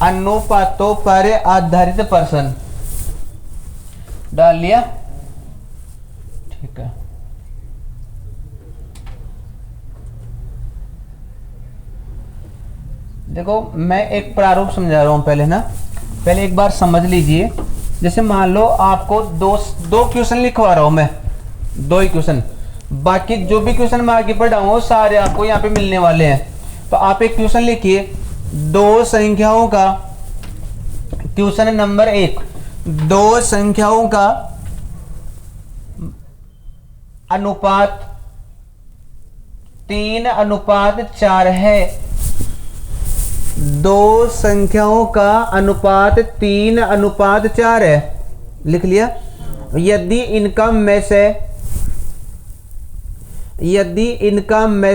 अनुपातों पर आधारित प्रश्न डाल लिया? ठीक है। देखो मैं एक प्रारूप समझा रहा हूं पहले ना, पहले एक बार समझ लीजिए। जैसे मान लो आपको दो क्वेश्चन लिखवा रहा हूं मैं, 2 ही क्वेश्चन। बाकी जो भी क्वेश्चन मैं आगे पढ़ाऊंगा सारे आपको यहाँ पे मिलने वाले हैं। तो आप एक क्वेश्चन लिखिए, 2 संख्याओं का, क्वेश्चन नंबर 1, 2 संख्याओं का अनुपात 3:4 है। 2 संख्याओं का अनुपात 3:4 है। लिख लिया? यदि इनका में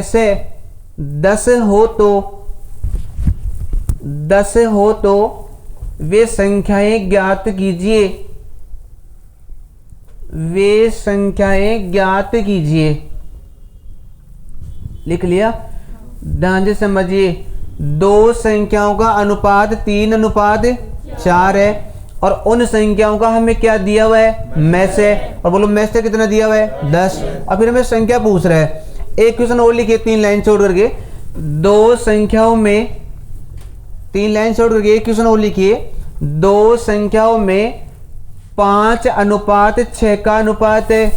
से 10 हो तो वे संख्याएं ज्ञात कीजिए। वे संख्याएं ज्ञात कीजिए। लिख लिया? ध्यान से समझिए, 2 संख्याओं का अनुपात 3:4 है और उन संख्याओं का हमें क्या दिया हुआ है? में से। और बोलो में से कितना दिया हुआ है? 10। और फिर हमें संख्या पूछ रहा है। एक क्वेश्चन और लिखिए 3 लाइन छोड़ करके, 2 संख्याओं में 3 लाइन छोड़ करके एक क्वेश्चन और लिखिए, 2 संख्याओं में 5:6 का अनुपात है।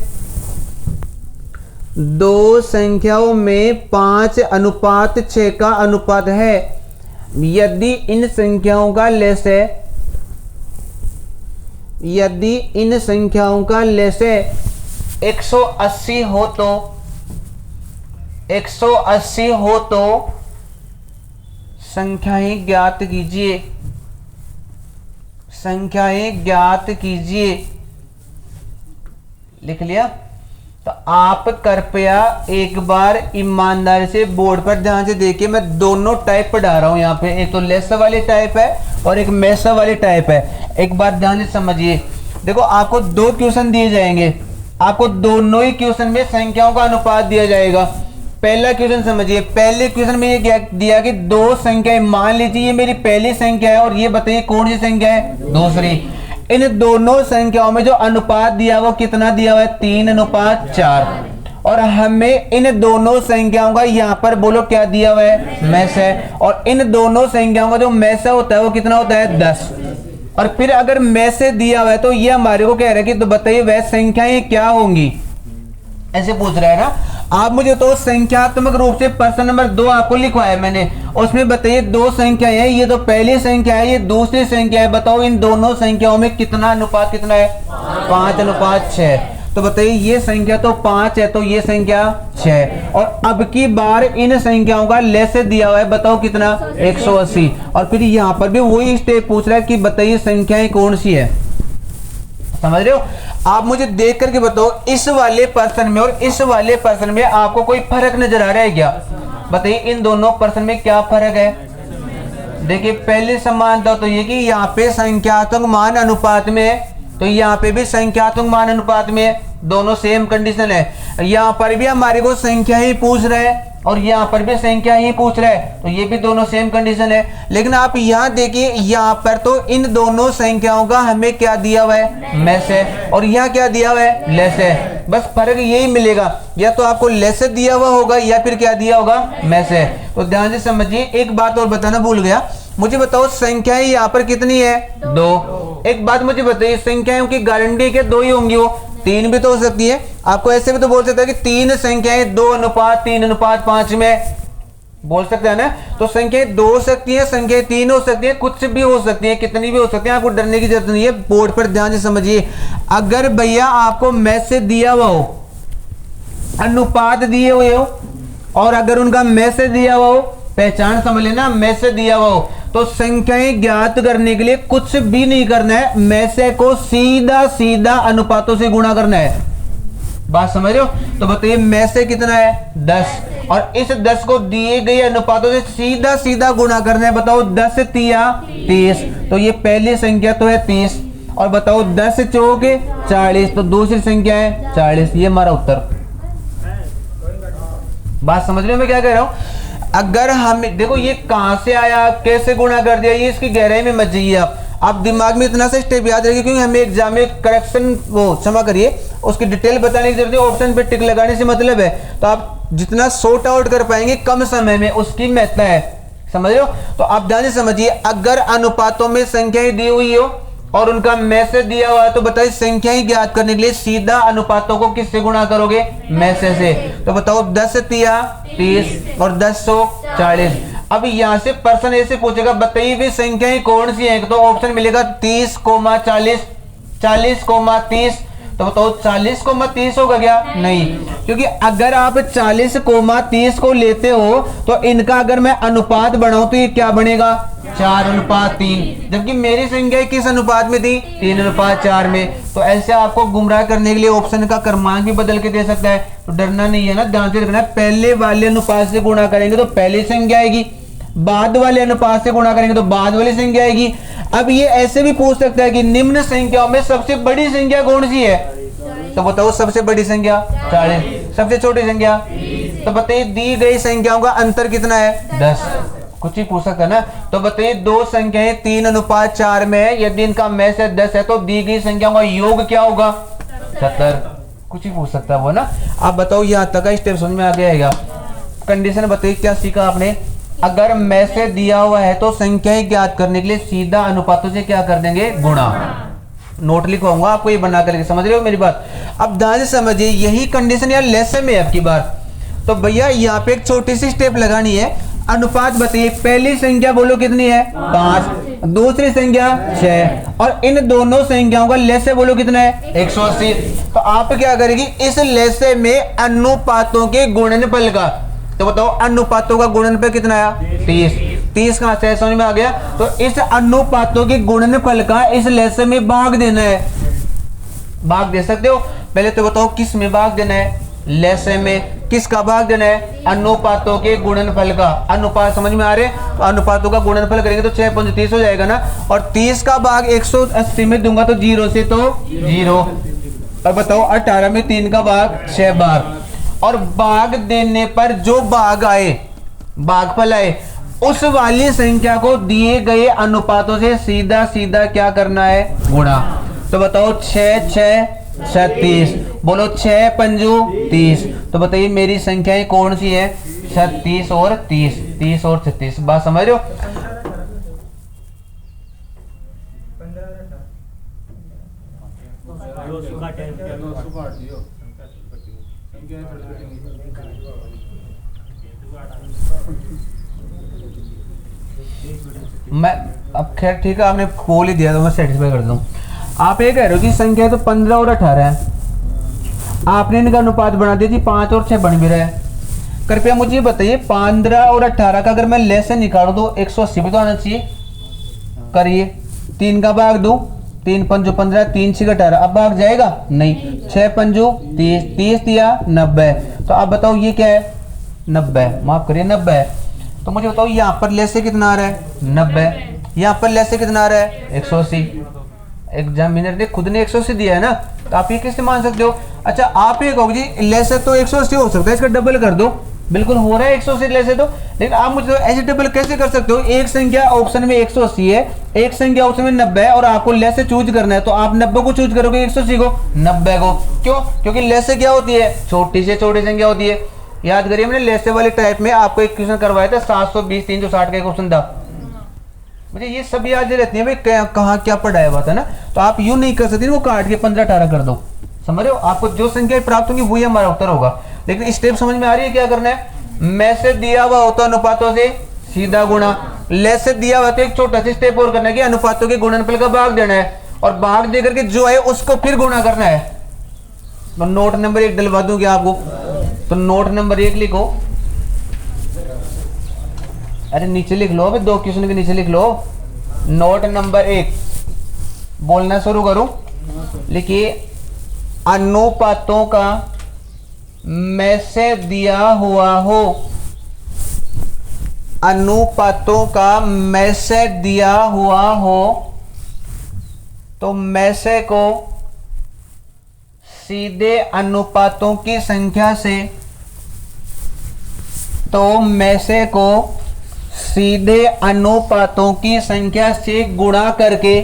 2 संख्याओं में 5:6 का अनुपात है। यदि इन संख्याओं का लेस है, यदि इन संख्याओं का लेस है 180 हो तो 180 हो तो संख्याएं ज्ञात कीजिए। संख्याएं ज्ञात कीजिए। लिख लिया? तो आप कृपया एक बार ईमानदारी से बोर्ड पर ध्यान से देखिए। मैं दोनों टाइप पढ़ा रहा हूं यहाँ पे, एक तो लेस वाली टाइप है और एक मैसा वाली टाइप है। एक बार ध्यान से समझिए। देखो आपको 2 क्वेश्चन दिए जाएंगे, आपको दोनों ही क्वेश्चन में संख्याओं का अनुपात दिया जाएगा। पहला क्वेश्चन समझिए, पहले क्वेश्चन में ये क्या दिया कि 2 संख्याएं, मान लीजिए ये मेरी पहली संख्या है और ये बताइए कौन सी संख्या है? दूसरी। इन दोनों संख्याओं में जो अनुपात दिया वो कितना दिया हुआ है? 3:4। और हमें इन दोनों संख्याओं का यहाँ पर बोलो क्या दिया हुआ है? मैस है। और इन दोनों संख्याओं का जो मैसा होता है वो कितना होता है? 10। और फिर अगर मैसे दिया हुआ है तो ये हमारे को कह रहा है कि तो बताइए वह संख्याएं क्या होंगी, ऐसे पूछ रहा है ना। आप मुझे तो संख्यात्मक रूप से प्रश्न नंबर 2 आपको लिखवाया मैंने, उसमें बताइए दो संख्या है, ये तो पहली संख्या है, ये दूसरी संख्या है, बताओ इन दोनों संख्याओं में कितना अनुपात कितना है? 5:6। तो बताइए ये संख्या तो 5 है, तो ये संख्या 6, और अब की बार इन संख्याओं का लेसे दिया हुआ है, बताओ कितना? 180। और फिर यहाँ पर भी वही स्टेप पूछ रहा है कि बताइए संख्याएं कौन सी है। समझ रहे हो? आप मुझे देख करके बताओ इस वाले पर्सन में और इस वाले पर्सन में आपको कोई फर्क नजर आ रहा है क्या? बताइए इन दोनों पर्सन में क्या फर्क है? देखिए पहले समानता तो ये कि यहाँ पे संख्यात्मक मान अनुपात में है, तो यहाँ पे भी संख्यात्मक मान अनुपात में है, दोनों सेम कंडीशन है। यहाँ पर भी हमारे को संख्या ही पूछ रहा है और यहाँ पर भी संख्या ही पूछ रहा है, तो ये भी दोनों सेम कंडीशन है। लेकिन आप यहाँ देखिए, यहाँ पर तो इन दोनों संख्याओं का हमें क्या दिया हुआ है? मैस है, और यहाँ क्या दिया हुआ है? लेस है। बस फर्क यही मिलेगा, या तो आपको लेस दिया हुआ होगा या फिर क्या दिया होगा? मैस है। तो ध्यान से समझिए। एक बात और बताना भूल गया, मुझे बताओ संख्याएं यहाँ पर कितनी है? 2। एक बात मुझे बताइए, संख्याओं की गारंटी के 2 ही होंगी, वो 3 भी तो हो सकती है। आपको ऐसे भी तो बोल सकता है कि 3 संख्याएं 2:3:5 में बोल सकते हैं ना। तो संख्याएं 2 हो सकती है, संख्याएं 3 हो सकती है, कुछ भी हो सकती है, कितनी भी हो सकती है, आपको डरने की जरूरत नहीं है। बोर्ड पर ध्यान से समझिए। अगर भैया आपको मैसेज दिया हुआ हो, अनुपात दिए हुए हो, और अगर उनका मैसेज दिया हुआ हो, पहचान समझ लेना, मैसेज दिया हुआ हो, तो संख्याएं ज्ञात करने के लिए कुछ भी नहीं करना है, मैसेज को सीधा सीधा अनुपातों से गुणा करना है। बात समझ रहे हो? तो बताइए मैसेज कितना है? 10, और इस 10 को दिए गए अनुपातों से सीधा सीधा गुणा करना है। बताओ 10 तिया 30, तो ये पहली संख्या तो है 30, और बताओ 10 चौके 40, तो दूसरी संख्या है 40। ये हमारा उत्तर। बात समझ रहे हो मैं क्या कह रहा हूं? अगर हम देखो ये कहां से आया, कैसे गुणा कर दिया, ये इसकी गहराई में मत जाइए आप दिमाग में इतना सा स्टेप याद रखिए, क्योंकि हमें एग्जाम में करेक्शन वो क्षमा करिए उसकी डिटेल बताने की जरूरत है, ऑप्शन पे टिक लगाने से मतलब है। तो आप जितना सॉर्ट आउट कर पाएंगे कम समय में, उसकी महत्ता है। समझ रहे हो? तो आप ध्यान से समझिए। अगर अनुपातों में संख्याएं दी हुई हो और उनका मैसेज दिया हुआ है, तो बताइए संख्याएं ज्ञात करने के लिए सीधा अनुपातों को किससे गुणा करोगे? मैसेज से। तो बताओ 10 तिया 30 और 10 सौ 40। अब यहाँ से पर्सन ऐसे पूछेगा, बताइए भी संख्याएं कौन सी हैं? तो ऑप्शन मिलेगा 30:40, 40:30। तो बताओ 40:30 होगा क्या? नहीं, क्योंकि अगर आप 40:30 को लेते हो तो इनका अगर मैं अनुपात बढ़ाऊं तो ये क्या बनेगा? 4:3। जबकि मेरी संख्या किस अनुपात में थी? 3:4 में। तो ऐसे आपको गुमराह करने के लिए ऑप्शन का क्रमांक भी बदल के दे सकता है, तो डरना नहीं है ना, ध्यान से रखना है। पहले वाले अनुपात से गुणा करेंगे तो पहली संख्या आएगी, बाद वाले अनुपात से गुणा करेंगे तो बाद वाली संख्या आएगी। अब ये ऐसे भी पूछ सकता है कि निम्न संख्याओं में सबसे बड़ी संख्या कौन सी है? तो बताओ सबसे बड़ी संख्या 40, सबसे छोटी संख्या? तो बताइए दी गई संख्याओं का अंतर कितना है? 10। कुछ ही पूछ सकता है ना। तो बताइए दो संख्याएं 3:4 में है, यदि इनका मैसेज 10 है तो दी गई संख्याओं का योग क्या होगा? 70। कुछ ही पूछ सकता है वो ना। आप बताओ यहाँ तक का स्टेप समझ में आ गया? कंडीशन बताइए क्या सीखा आपने? अगर मैसेज दिया हुआ है तो संख्याएं ज्ञात करने के लिए सीधा अनुपातों से क्या कर देंगे? गुणा। नोट लिखवाऊंगा आपको ये बना करके, समझ रहे हो मेरी बात? अब ध्यान से समझिए, यही कंडीशन यार लेसन में अब की बार। तो भैया यहाँ पे एक छोटी सी स्टेप लगानी है। अनुपात बताइए, पहली संख्या बोलो कितनी है? 5, दूसरी संख्या 6, और इन दोनों संख्याओं का लेसे बोलो कितना है? 180। तो आप क्या करेगी? इस लेसे में अनुपातों के गुणनफल का, तो बताओ अनुपातों का गुणनफल कितना आया? 30 कहां से? समझ में आ गया? तो इस अनुपातों के गुणनफल का इस लेसे में भाग देना है। भाग दे सकते हो? पहले तो बताओ किस में भाग देना है? लेसे में। किसका भाग देना है? अनुपातों के गुणनफल का। अनुपात समझ में आ रहे? तो अनुपातों का गुणनफल करेंगे तो 6 30 हो जाएगा ना, और 30 का भाग 180 में दूंगा तो 0 से तो 0। और बताओ 18 में 3 का भाग 6 बार, और भाग देने पर जो भाग आए, भागफल आए, उस वाली संख्या को दिए गए अनुपातों से सीधा सीधा क्या करना है? गुणा। तो बताओ 6 6 36, बोलो 6 पंजू 30। तो बताइए मेरी संख्याएं कौन सी है? 36 और 30, 30 और 36। बात समझ रहे हो? मैं अब खैर ठीक है, आपने बोल ही दिया तो मैं सेटिस्फाई कर दूं। आप ये कह रहे हो कि संख्या है तो 15 और 18 है, आपने इनका अनुपात बना दिया जी 5 और 6 बन भी रहा है। कृपया मुझे ये बताइए 15 और 18 का अगर मैं लेसे निकालूं तो 180 भी तो आना चाहिए। करिए, 3 का भाग दो, 3 पंजो 15, 3 6 18, अब भाग जाएगा नहीं, 6 पंजो 30, 30 दिया 90। तो आप बताओ ये क्या है, 90, माफ करिए 90 है। तो मुझे बताओ यहाँ पर लेसे कितना आ रहा है, 90, यहाँ पर लेसे कितना आ रहा है, 180। एग्जामिनर ने खुद ने 180 दिया है ना, तो आप ये कैसे मान सकते हो। अच्छा आप ये कहोगे जी लेसे तो 180 हो सकता है, इसका डबल कर दो, बिल्कुल हो रहा है 180 लेसे तो, लेकिन आप मुझे तो ऐसे डबल कैसे कर सकते हो। एक संख्या ऑप्शन में 180 है, एक संख्या ऑप्शन में 90 है, और आपको लेसे चूज करना है, तो आप 90 को चूज करोगे 180 को, 90 को। क्यों, क्योंकि लेसे क्या होती है, छोटी से छोटी संख्या होती है। याद करिए मैंने लेसे वाले टाइप में आपको एक क्वेश्चन करवाया था, 720 360 का क्वेश्चन था, मुझे ये सब याद रहती है भाई कहाँ क्या पढ़ाया हुआ था ना। तो आप यूं नहीं कर सकते, वो काट के 15 18 कर दो, समझ रहे हो। आपको जो संख्या प्राप्त होगी वही हमारा उत्तर होगा। लेकिन स्टेप समझ में आ रही है क्या करना है। मैं से दिया हुआ होता अनुपातों से सीधा गुणा, ले से दिया हुआ तो एक छोटा सा स्टेप और करना है कि अनुपातों के गुणनफल का भाग देना है, और भाग देकर के जो है उसको फिर गुणा करना है। तो नोट नंबर 1 डलवा दूंगी आपको, तो नोट नंबर 1 लिखो, अरे नीचे लिख लो, अभी 2 क्वेश्चन के नीचे लिख लो। नोट नंबर 1 बोलना शुरू करो, लिखिए अनुपातों का में से दिया हुआ हो, अनुपातों का में से दिया हुआ हो, तो में से को सीधे अनुपातों की संख्या से, तो में से को सीधे अनुपातों की संख्या से गुणा करके,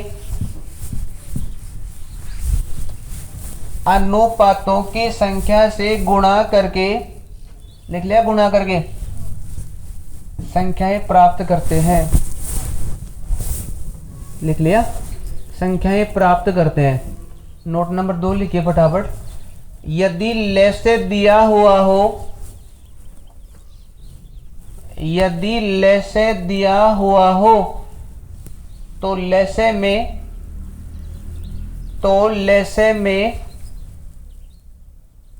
अनुपातों की संख्या से गुणा करके, लिख लिया, गुणा करके संख्याएं प्राप्त करते हैं, लिख लिया, संख्याएं प्राप्त करते हैं। नोट नंबर 2 लिखिए फटाफट। यदि लेसे दिया हुआ हो, यदि लेसे दिया हुआ हो, तो लेसे में, तो लेसे में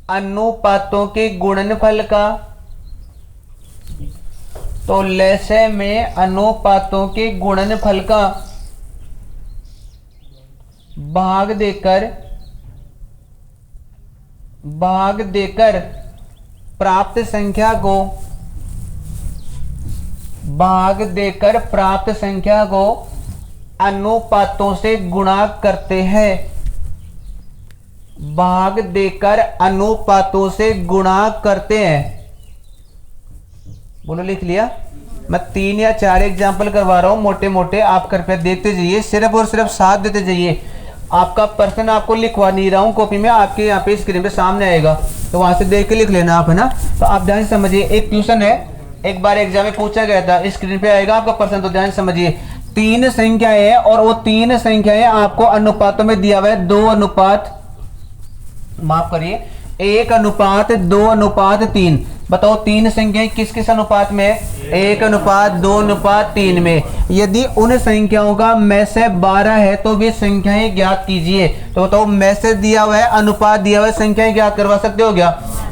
अनुपातों के गुणनफल का, तो लेसे में अनुपातों के गुणनफल का भाग देकर, भाग देकर प्राप्त संख्या को, भाग देकर प्राप्त संख्या को अनुपातों से गुणा करते हैं, भाग देकर अनुपातों से गुणा करते हैं। बोलो, लिख लिया। मैं 3 या 4 एग्जाम्पल करवा रहा हूं मोटे मोटे, आप कृपया देखते जाइए, सिर्फ और सिर्फ साथ देते जाइए। आपका पर्सन आपको लिखवा नहीं रहा हूं कॉपी में, आपके यहाँ पे स्क्रीन पे सामने आएगा, तो वहां से देख के लिख लेना आप, है ना। तो आप ध्यान से समझिए, एक क्वेश्चन है, एक बार एग्जाम में पूछा गया था, स्क्रीन पे आएगा आपका पर्सन, तो ध्यान से समझिए। 3 संख्याएं हैं और वो 3 संख्याएं आपको अनुपातों में दिया हुआ है, 2 अनुपात, माफ करिए 1 अनुपात 2 अनुपात 3। बताओ 3 संख्याएं किस किस अनुपात में है, 1 अनुपात 2 अनुपात 3 में। यदि उन संख्याओं का में से 12 है तो वे संख्याएं ज्ञात कीजिए। तो बताओ में से दिया हुआ है, अनुपात दिया हुआ है, संख्याएं ज्ञात करवा सकते हो क्या।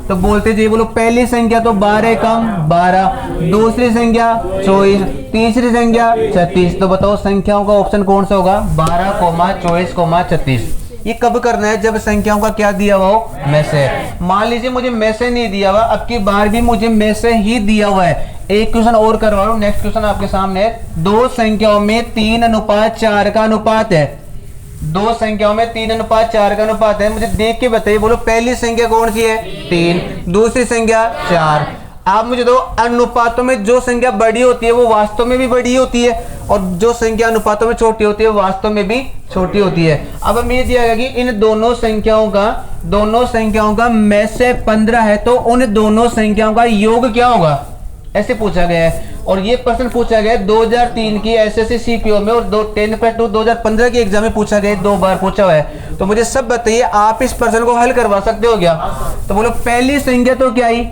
तो बोलते जी, बोलो पहली संख्या तो 12 कम 12, दूसरी संख्या 24, तीसरी संख्या 36। तो बताओ संख्याओं का ऑप्शन कौन सा होगा, 12, 24, 36। ये कब करना है, जब संख्याओं का क्या दिया हुआ हो, में से। मान लीजिए मुझे में से नहीं दिया हुआ, अब की बार भी मुझे में से ही दिया हुआ है। एक क्वेश्चन और करवा रहा हूं, नेक्स्ट क्वेश्चन आपके सामने है। 2 संख्याओं में 3 अनुपात 4 का अनुपात है, 2 संख्याओं में 3 अनुपात 4 का अनुपात है। मुझे देख के बताइए, बोलो पहली संख्या कौन सी है, 3, दूसरी संख्या 4। आप मुझे दो, अनुपातों में जो संख्या बड़ी होती है वो वास्तव में भी बड़ी होती है, और जो संख्या अनुपातों में छोटी होती है वो वास्तव में भी छोटी होती है। अब हमें ये दिया गया कि इन दोनों संख्याओं का में से 15 है, तो उन दोनों संख्याओं का योग क्या होगा, ऐसे पूछा गया है। और ये प्रश्न पूछा गया है 2003 की एसएससी सीपीओ में और 10+2 2015 की एग्जाम में पूछा गया है, 2 बार पूछा हुआ है। तो मुझे सब बताइए, आप इस प्रश्न को हल करवा सकते हो क्या? तो बोलो पहली संख्या तो क्या आई,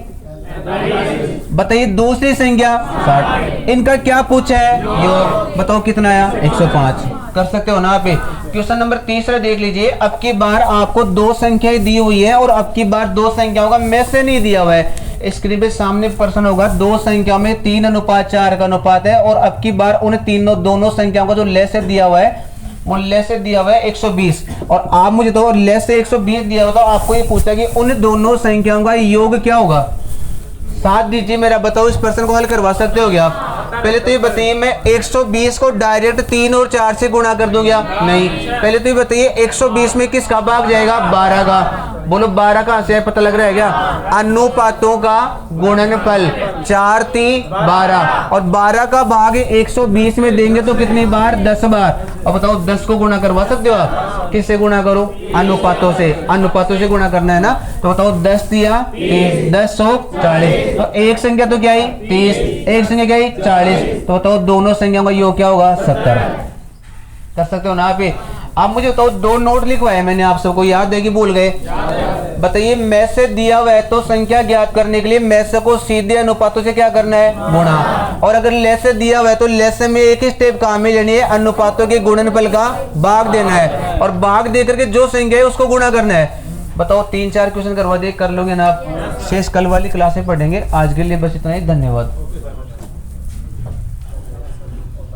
बताइए। दूसरी संख्या 60, इनका क्या पूछा है, योग। बताओ कितना आया, 105। कर सकते हो ना आप। क्वेश्चन नंबर तीसरा देख लीजिए। अब की बार आपको 2 संख्याएं दी हुई है और अब की बार 2 संख्याओं का में से नहीं दिया हुआ है। स्क्रीन पे सामने प्रश्न होगा, 2 संख्याओं में 3:4 का अनुपात है और अब की बार उन दोनों संख्याओं का जो लेस से दिया हुआ है वो लेस से दिया हुआ है 120। और आप मुझे तो लेस से 120 दिया हुआ, तो आपको ये पूछा कि उन दोनों संख्याओं का योग क्या होगा। साथ दीजिए मेरा, बताओ इस प्रश्न को हल करवा सकते हो क्या आप? पहले तो ये बताइए, मैं 120 को डायरेक्ट 3 और 4 से गुणा कर दूं क्या? नहीं। पहले तो ये बताइए 120 में किसका भाग जाएगा, 12 का। बोलो 12 कहां से है, पता लग रहा है क्या? अनुपातों का गुणनफल, 4 3 12 और 12 का भाग 120 में देंगे तो कितनी बार, 10 बार। अब बताओ 10 को गुणा करवा सकते हो आप? किससे गुणा करो, अनुपातों से। अनुपातों से गुणा करना है ना। तो बताओ 10 दिया 30, 10 100 40। तो एक संख्या तो क्या है, 30, एक संख्या क्या है, 40। तो बताओ दोनों संख्याओं का योग क्या होगा, 70। कर सकते हो ना आप। आप मुझे बताओ 2 नोट लिखवाए मैंने आप सबको, याद है कि भूल गए? बताइए में से दिया हुआ है तो संख्या ज्ञात करने के लिए में से को सीधे अनुपातों से क्या करना है, गुणा। और अगर लेस से दिया हुआ है तो लेस से में एक ही स्टेप काम में लेनी है, अनुपातों के गुणनफल का भाग देना है और भाग दे करके जो संख्या है उसको गुणा करना है। बताओ 3-4 क्वेश्चन करवा दे, कर लोगे ना आप? शेष कल वाली क्लास में पढ़ेंगे। आज के लिए बस इतना ही, धन्यवाद।